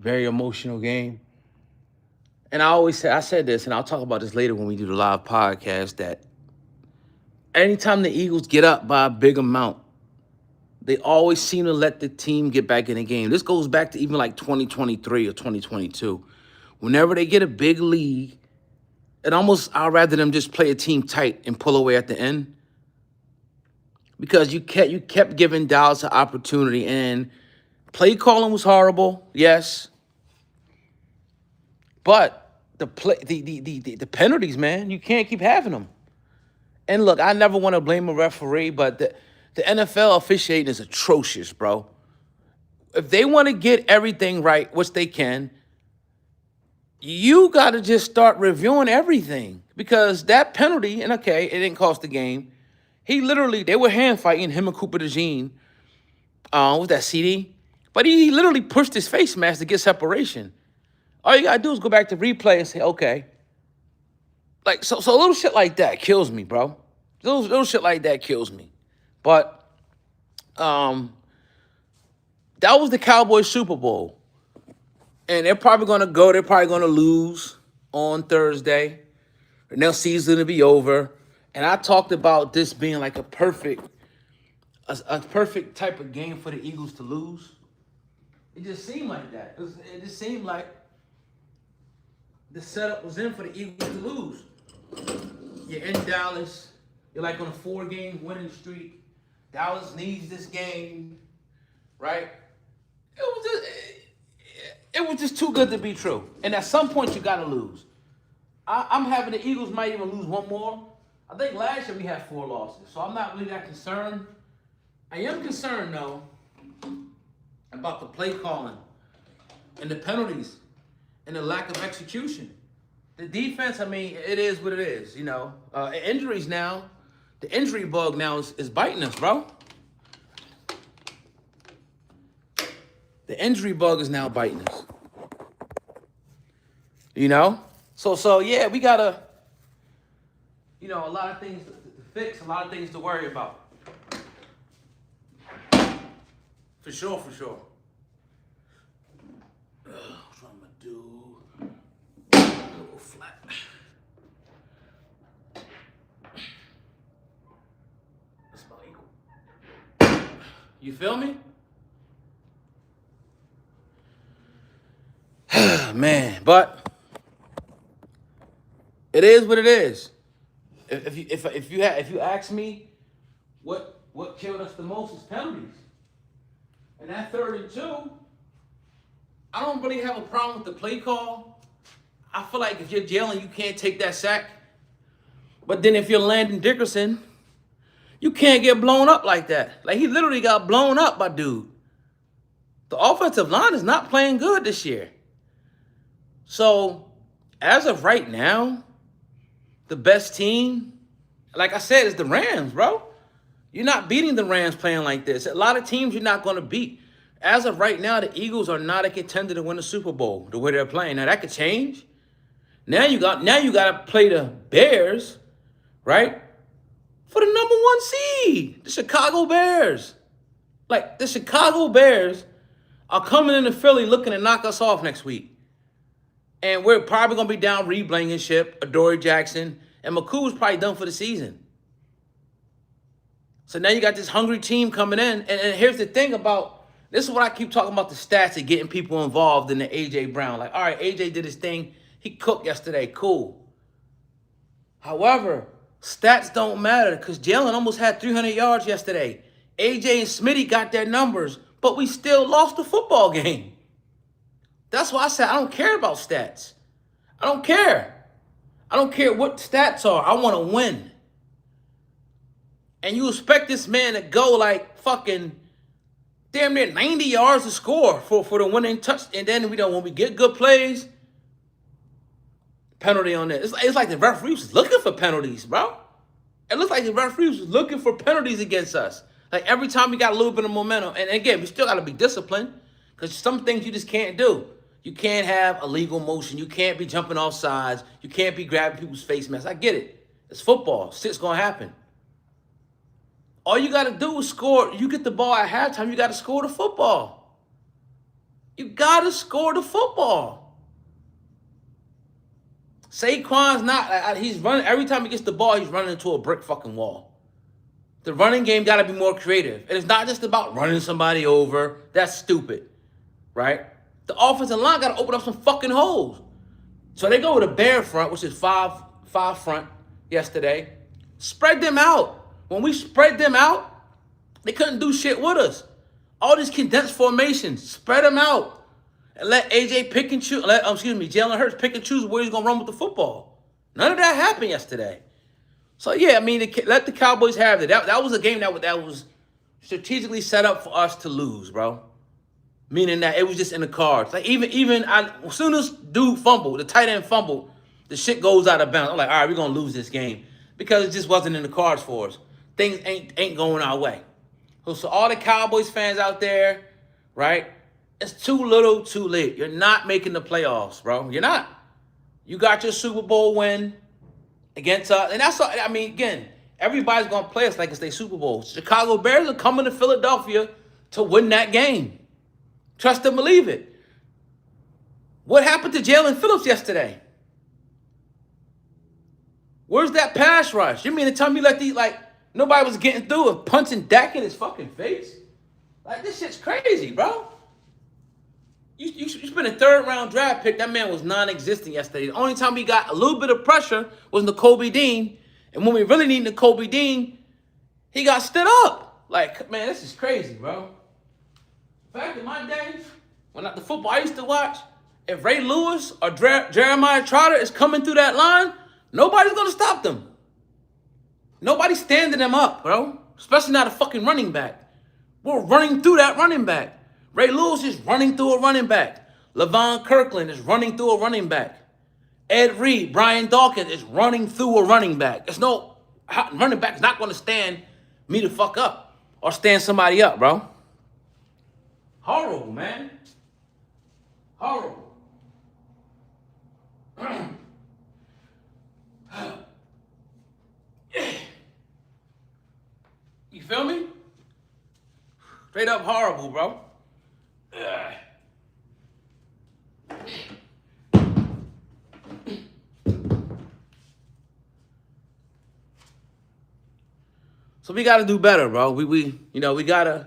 very emotional game. And I said this, and I'll talk about this later when we do the live podcast, that anytime the Eagles get up by a big amount, they always seem to let the team get back in the game. This goes back to even like 2023 or 2022. Whenever they get a big lead, I'd rather them just play a team tight and pull away at the end, because you kept giving Dallas an opportunity, and play calling was horrible, yes, but the penalties, man, you can't keep having them. And look, I never want to blame a referee, but the NFL officiating is atrocious, bro. If they want to get everything right, which they can, you got to just start reviewing everything, because that penalty, and okay, it didn't cost the game. They were hand fighting, him and Cooper DeJean, with that CD, but he literally pushed his face mask to get separation. All you got to do is go back to replay and say, okay. Like, so little shit like that kills me, bro. Little shit like that kills me. But that was the Cowboys Super Bowl. And they're probably going to lose on Thursday. And their season's going to be over. And I talked about this being like a perfect type of game for the Eagles to lose. It just seemed like that. It just seemed like the setup was in for the Eagles to lose. You're in Dallas. You're like on a 4-game winning streak. Dallas needs this game, right? It was just too good to be true. And at some point, you got to lose. I'm having the Eagles might even lose one more. I think last year we had 4 losses, so I'm not really that concerned. I am concerned, though, about the play calling and the penalties and the lack of execution. The defense, I mean, it is what it is, you know. Injuries now, the injury bug now is biting us, bro. The injury bug is now biting us. You know? So yeah, we got to, a lot of things to fix, a lot of things to worry about. For sure. What I'm going to do? A little flat. That's about equal. You feel me? Man, but it is what it is. If you ask me, what killed us the most is penalties. And that 3rd and 2, I don't really have a problem with the play call. I feel like if you're Jalen, you can't take that sack. But then if you're Landon Dickerson, you can't get blown up like that. Like, he literally got blown up by dude. The offensive line is not playing good this year. So, as of right now, the best team, like I said, is the Rams, bro. You're not beating the Rams playing like this. A lot of teams you're not going to beat. As of right now, the Eagles are not a contender to win the Super Bowl the way they're playing. Now, that could change. Now you got to play the Bears, right? For the number 1 seed, the Chicago Bears. Like, the Chicago Bears are coming into Philly looking to knock us off next week. And we're probably going to be down Reed Blankenship, Adoree Jackson, and McCool's probably done for the season. So now you got this hungry team coming in. And here's the thing about, this is what I keep talking about, the stats and getting people involved in the A.J. Brown. Like, all right, A.J. did his thing. He cooked yesterday. Cool. However, stats don't matter, because Jalen almost had 300 yards yesterday. A.J. and Smitty got their numbers, but we still lost the football game. That's why I said I don't care about stats. I don't care. I don't care what stats are. I want to win. And you expect this man to go like fucking damn near 90 yards to score for the winning touch. And then when we get good plays, penalty on that. It's like the referees was looking for penalties, bro. It looks like the referees was looking for penalties against us. Like, every time we got a little bit of momentum. And again, we still got to be disciplined, because some things you just can't do. You can't have illegal motion. You can't be jumping off sides. You can't be grabbing people's face masks. I get it. It's football. Shit's going to happen. All you got to do is score. You get the ball at halftime, you got to score the football. You got to score the football. Saquon's not, he's running, every time he gets the ball, he's running into a brick fucking wall. The running game got to be more creative. And it's not just about running somebody over. That's stupid, right? The offensive line got to open up some fucking holes. So they go with a bare front, which is five front yesterday. Spread them out. When we spread them out, they couldn't do shit with us. All these condensed formations, spread them out. And let AJ pick and choose, Jalen Hurts pick and choose where he's going to run with the football. None of that happened yesterday. So, yeah, I mean, let the Cowboys have it. That was a game that was strategically set up for us to lose, bro. Meaning that it was just in the cards. Like, as soon as dude fumbled, the tight end fumbled, the shit goes out of bounds. I'm like, all right, we're going to lose this game. Because it just wasn't in the cards for us. Things ain't going our way. So all the Cowboys fans out there, right? It's too little, too late. You're not making the playoffs, bro. You're not. You got your Super Bowl win against us. And that's all. I mean, again, everybody's going to play us like it's their Super Bowl. Chicago Bears are coming to Philadelphia to win that game. Trust and believe it. What happened to Jalen Phillips yesterday? Where's that pass rush? You mean to tell me nobody was getting through and punching Dak in his fucking face? Like, this shit's crazy, bro. You spent a third-round draft pick. That man was non-existent yesterday. The only time we got a little bit of pressure was Nakobe Dean. And when we really need Nakobe Dean, he got stood up. Like, man, this is crazy, bro. Back in my day, when the football I used to watch, if Ray Lewis or Jeremiah Trotter is coming through that line, nobody's going to stop them. Nobody's standing them up, bro. Especially not a fucking running back. We're running through that running back. Ray Lewis is running through a running back. Levon Kirkland is running through a running back. Ed Reed, Brian Dawkins is running through a running back. There's no running back is not going to stand me the fuck up or stand somebody up, bro. Horrible, man. Horrible. You feel me? Straight up horrible, bro. So we got to do better, bro. We gotta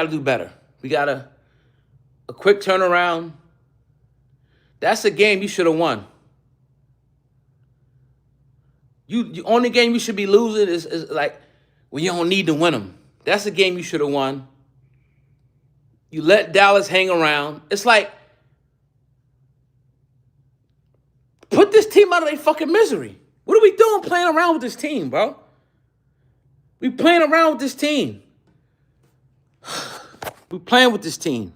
do better. We got a quick turnaround. That's a game you should have won. The only game you should be losing is like when you don't need to win them. That's a game you should have won. You let Dallas hang around. It's like, put this team out of their fucking misery. What are we doing playing around with this team, bro? We playing around with this team. We playing with this team.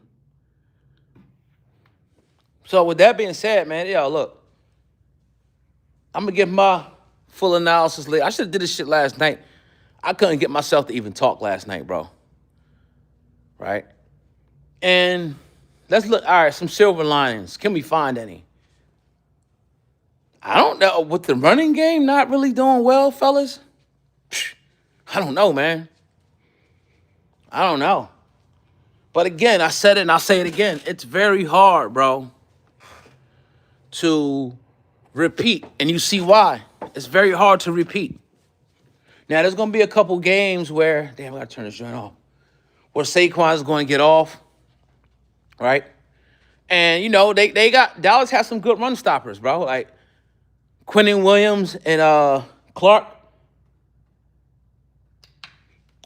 So with that being said, man, look. I'm going to give my full analysis later. I should have did this shit last night. I couldn't get myself to even talk last night, bro. Right? And let's look. All right, some silver linings. Can we find any? I don't know. With the running game not really doing well, fellas, I don't know, man. I don't know. But again, I said it and I'll say it again. It's very hard, bro, to repeat. And you see why. It's very hard to repeat. Now, there's going to be a couple games where, damn, I got to turn this joint off, where Saquon is going to get off, right? And, Dallas has some good run stoppers, bro. Like Quinnen Williams and Clark.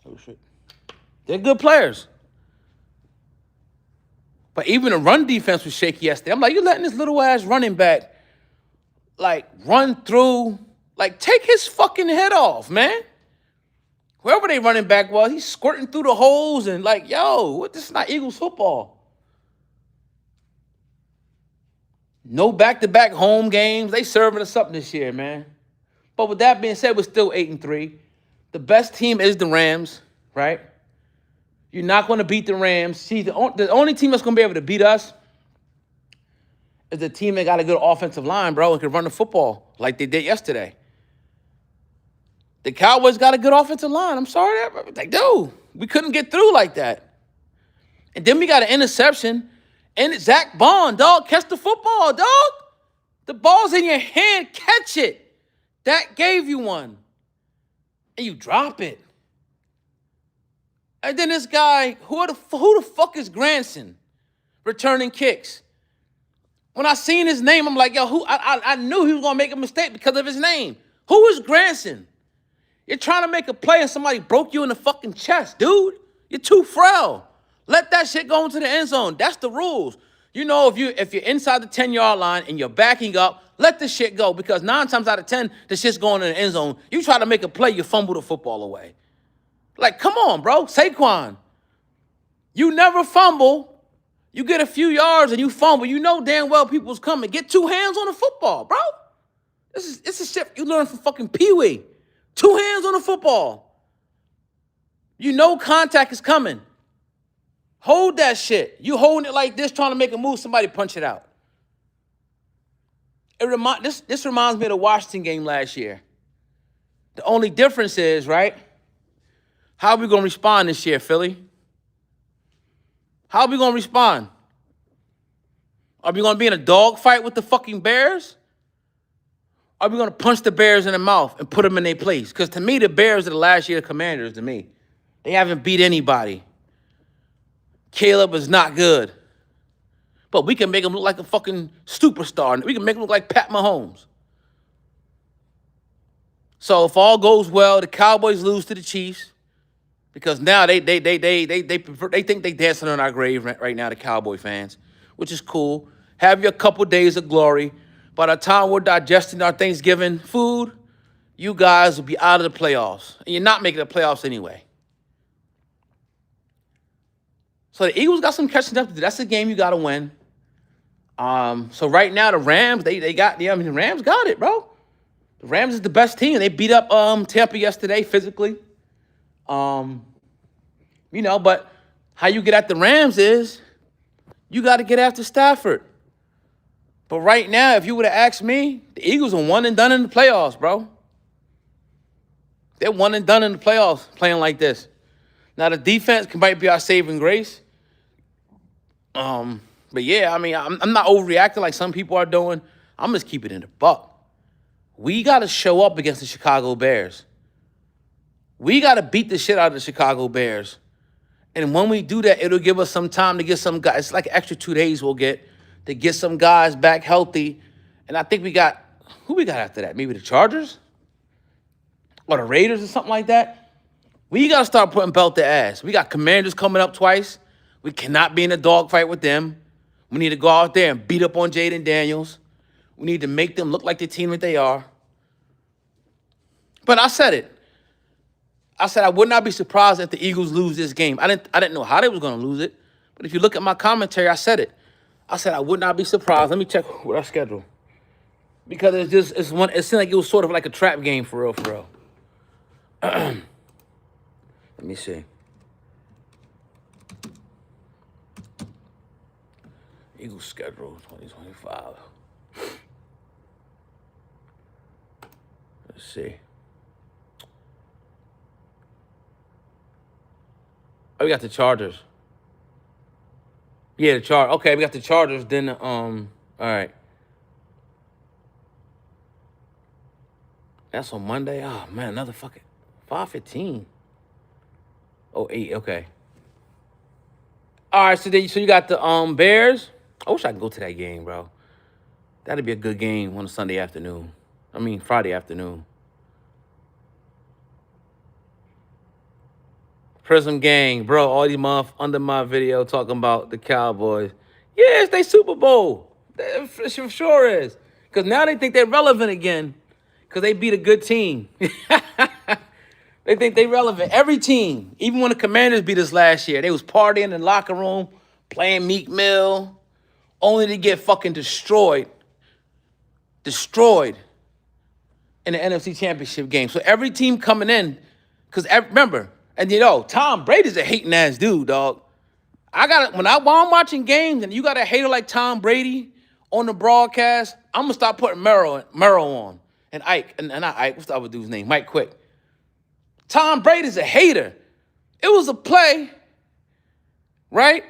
Oh, shit. They're good players. But even the run defense was shaky yesterday. I'm like, you're letting this little-ass running back, run through, take his fucking head off, man. Whoever they running back was, he's squirting through the holes and this is not Eagles football. No back-to-back home games. They serving us up this year, man. But with that being said, we're still 8-3. The best team is the Rams, right? You're not going to beat the Rams. See, the only team that's going to be able to beat us is the team that got a good offensive line, bro, and can run the football like they did yesterday. The Cowboys got a good offensive line. I'm sorry. They do. We couldn't get through like that. And then we got an interception. And Zach Bond, dog, catch the football, dog. The ball's in your hand, catch it. That gave you one. And you drop it. And then this guy, who the fuck is Granson? Returning kicks. When I seen his name, I'm like, yo, I knew he was going to make a mistake because of his name. Who is Granson? You're trying to make a play and somebody broke you in the fucking chest, dude. You're too frail. Let that shit go into the end zone. That's the rules. You know, if you're inside the 10-yard line and you're backing up, let the shit go, because 9 times out of 10, the shit's going in the end zone. You try to make a play, you fumble the football away. Like, come on, bro. Saquon. You never fumble. You get a few yards and you fumble. You know damn well people's coming. Get 2 hands on the football, bro. This is shit you learn from fucking Pee-wee. 2 hands on the football. You know contact is coming. Hold that shit. You holding it like this, trying to make a move, somebody punch it out. This reminds me of the Washington game last year. The only difference is, right, how are we going to respond this year, Philly? How are we going to respond? Are we going to be in a dogfight with the fucking Bears? Are we going to punch the Bears in the mouth and put them in their place? Because to me, the Bears are the last year Commanders to me. They haven't beat anybody. Caleb is not good. But we can make him look like a fucking superstar. We can make him look like Pat Mahomes. So if all goes well, the Cowboys lose to the Chiefs, because now they think they dancing on our grave right now, the Cowboy fans, which is cool. Have your couple days of glory. By the time we're digesting our Thanksgiving food, you guys will be out of the playoffs. And you're not making the playoffs anyway. So the Eagles got some catching up to do. That's a game you got to win. So right now the Rams, the Rams got it, bro. The Rams is the best team. They beat up Tampa yesterday physically. But how you get at the Rams is you got to get after Stafford. But right now, if you would have asked me, the Eagles are one and done in the playoffs, bro. They're one and done in the playoffs playing like this. Now the defense might be our saving grace. But yeah, I mean, I'm not overreacting like some people are doing. I'm just keeping it in the buck. We got to show up against the Chicago Bears. We got to beat the shit out of the Chicago Bears. And when we do that, it'll give us some time to get some guys. It's like an extra 2 days we'll get to get some guys back healthy. And I think who we got after that? Maybe the Chargers? Or the Raiders or something like that? We got to start putting belt to ass. We got Commanders coming up twice. We cannot be in a dogfight with them. We need to go out there and beat up on Jaden Daniels. We need to make them look like the team that they are. But I said it. I said I would not be surprised if the Eagles lose this game. I didn't know how they was going to lose it. But if you look at my commentary, I said it. I said I would not be surprised. Let me check with our schedule. Because it seemed like it was sort of like a trap game for real. Let me see. Eagles schedule 2025. Let's see. Oh, we got the Chargers. Yeah, the Chargers. Okay, we got the Chargers. Then, all right. That's on Monday. Oh man, another fucking 5:15. Oh, 8. Okay. All right. So you got the Bears. I wish I could go to that game, bro. That'd be a good game on a Friday afternoon. Prism Gang, bro. All these under my video talking about the Cowboys. Yeah, it's their Super Bowl. It sure is. Because now they think they're relevant again. Because they beat a good team. They think they're relevant. Every team. Even when the Commanders beat us last year, they was partying in the locker room, playing Meek Mill, only to get fucking destroyed in the NFC Championship game. So every team coming in, because remember, and Tom Brady's a hating ass dude, dog. While I'm watching games and you got a hater like Tom Brady on the broadcast, I'm gonna start putting Merrill on and Ike, and not Ike. What's the other dude's name? Mike Quick. Tom Brady's a hater. It was a play, right?